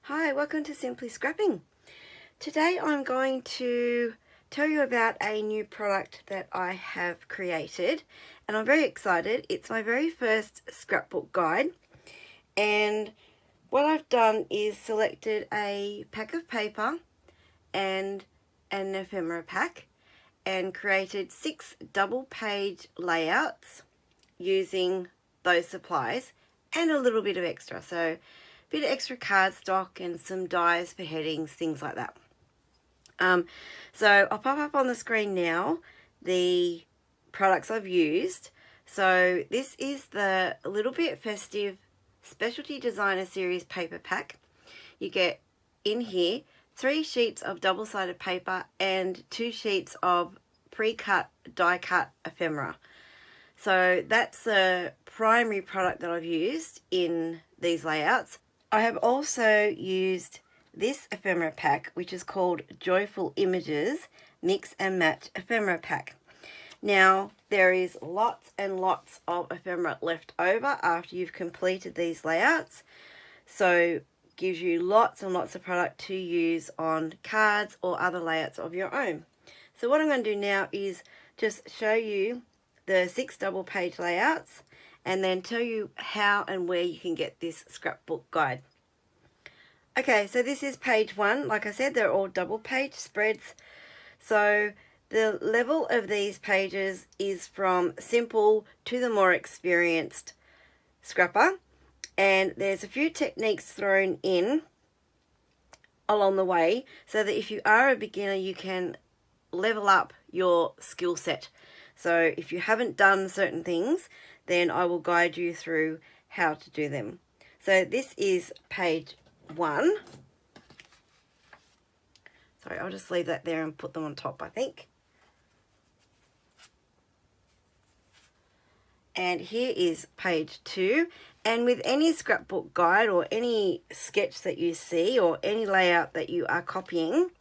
Hi, welcome to Simply Scrapping. Today I'm going to tell you about a new product that I have created, and I'm very excited. It's my very first scrapbook guide, and what I've done is selected a pack of paper and an ephemera pack and created 6 double-page layouts using those supplies and a little bit of extra. So bit of extra cardstock and some dies for headings, things like that. So I'll pop up on the screen now the products I've used. So this is the Little Bit Festive Specialty Designer Series paper pack. You get in here 3 sheets of double-sided paper and 2 sheets of pre-cut die-cut ephemera. So that's the primary product that I've used in these layouts. I have also used this ephemera pack, which is called Joyful Images Mix and Match Ephemera Pack. Now, there is lots and lots of ephemera left over after you've completed these layouts. So gives you lots and lots of product to use on cards or other layouts of your own. So what I'm going to do now is just show you the 6 double page layouts and then tell you how and where you can get this scrapbook guide. Okay, so this is page 1. Like I said, they're all double page spreads. So the level of these pages is from simple to the more experienced scrapper. And there's a few techniques thrown in along the way so that if you are a beginner, you can level up your skill set. So if you haven't done certain things, then I will guide you through how to do them. So this is page 1. Sorry, I'll just leave that there and put them on top, I think. And here is page 2. And with any scrapbook guide or any sketch that you see or any layout that you are copying,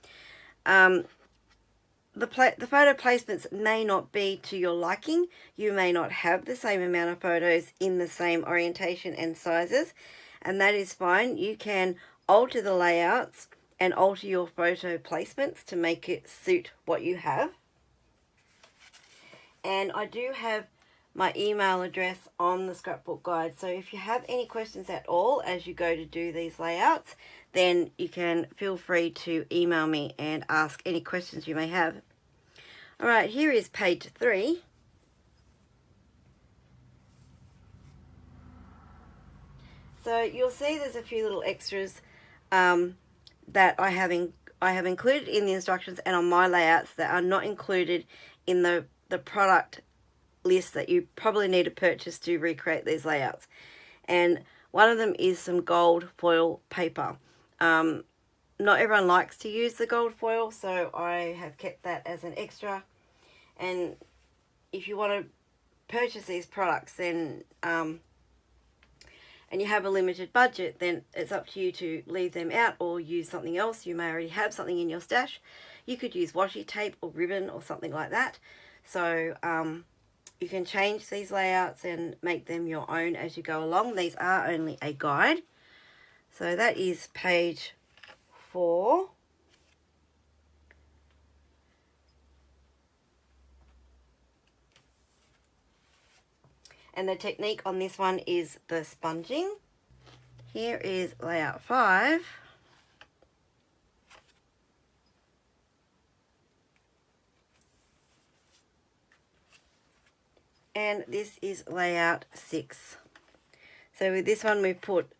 the photo placements may not be to your liking. You may not have the same amount of photos in the same orientation and sizes, and that is fine. You can alter the layouts and alter your photo placements to make it suit what you have. And I do have my email address on the scrapbook guide, so if you have any questions at all as you go to do these layouts, then you can feel free to email me and ask any questions you may have. Alright, here is page 3. So you'll see there's a few little extras that I have included in the instructions and on my layouts that are not included in the product list that you probably need to purchase to recreate these layouts. And one of them is some gold foil paper. Not everyone likes to use the gold foil, so I have kept that as an extra. And if you want to purchase these products, then and you have a limited budget, then it's up to you to leave them out or use something else. You may already have something in your stash. You could use washi tape or ribbon or something like that. So you can change these layouts and make them your own as you go along. These are only a guide. So that is page 4. And the technique on this one is the sponging. Here is layout 5. And this is layout 6. So with this one we put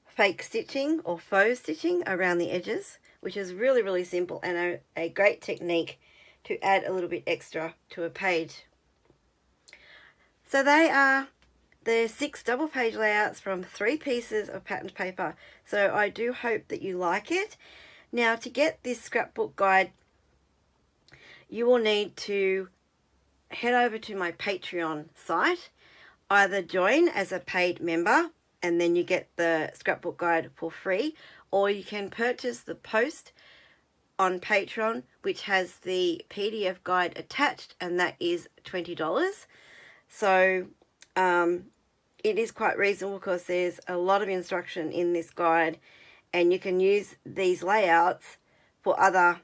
fake stitching or faux stitching around the edges, which is really, really simple and a great technique to add a little bit extra to a page. So they are the 6 double page layouts from 3 pieces of patterned paper. So I do hope that you like it. Now, to get this scrapbook guide, you will need to head over to my Patreon site, either join as a paid member and then you get the scrapbook guide for free, or you can purchase the post on Patreon, which has the PDF guide attached, and that is $20. So it is quite reasonable because there's a lot of instruction in this guide, and you can use these layouts for other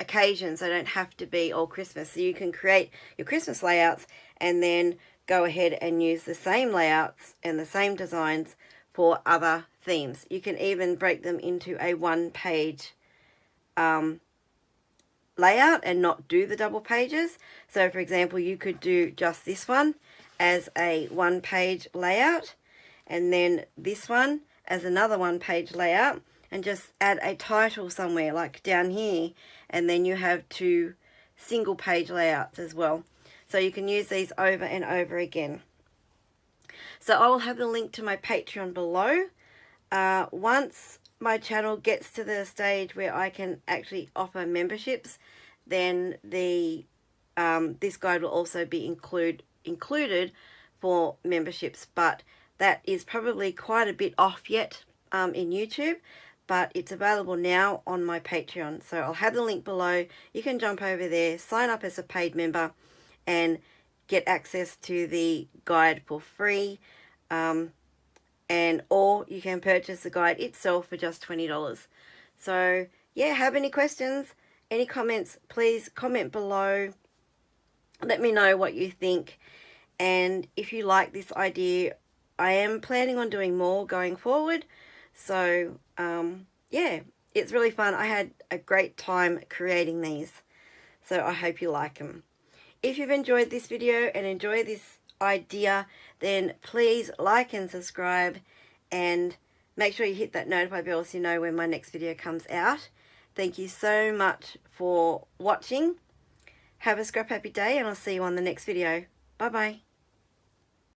occasions. They don't have to be all Christmas. So you can create your Christmas layouts and then go ahead and use the same layouts and the same designs for other themes. You can even break them into a one-page layout and not do the double pages. So for example, you could do just this one as a one-page layout, and then this one as another one-page layout, and just add a title somewhere like down here, and then you have 2 single-page layouts as well. So you can use these over and over again. So I will have the link to my Patreon below. Once my channel gets to the stage where I can actually offer memberships, then the this guide will also be included for memberships, but that is probably quite a bit off yet in YouTube, but it's available now on my Patreon. So I'll have the link below. You can jump over there, sign up as a paid member, and get access to the guide for free. Or you can purchase the guide itself for just $20. So yeah, have any questions, any comments, please comment below. Let me know what you think, and if you like this idea, I am planning on doing more going forward. So yeah, it's really fun. I had a great time creating these, so I hope you like them. If you've enjoyed this video and enjoy this idea, then please like and subscribe, and make sure you hit that notify bell so you know when my next video comes out. Thank you so much for watching. Have a scrap happy day, and I'll see you on the next video. Bye bye.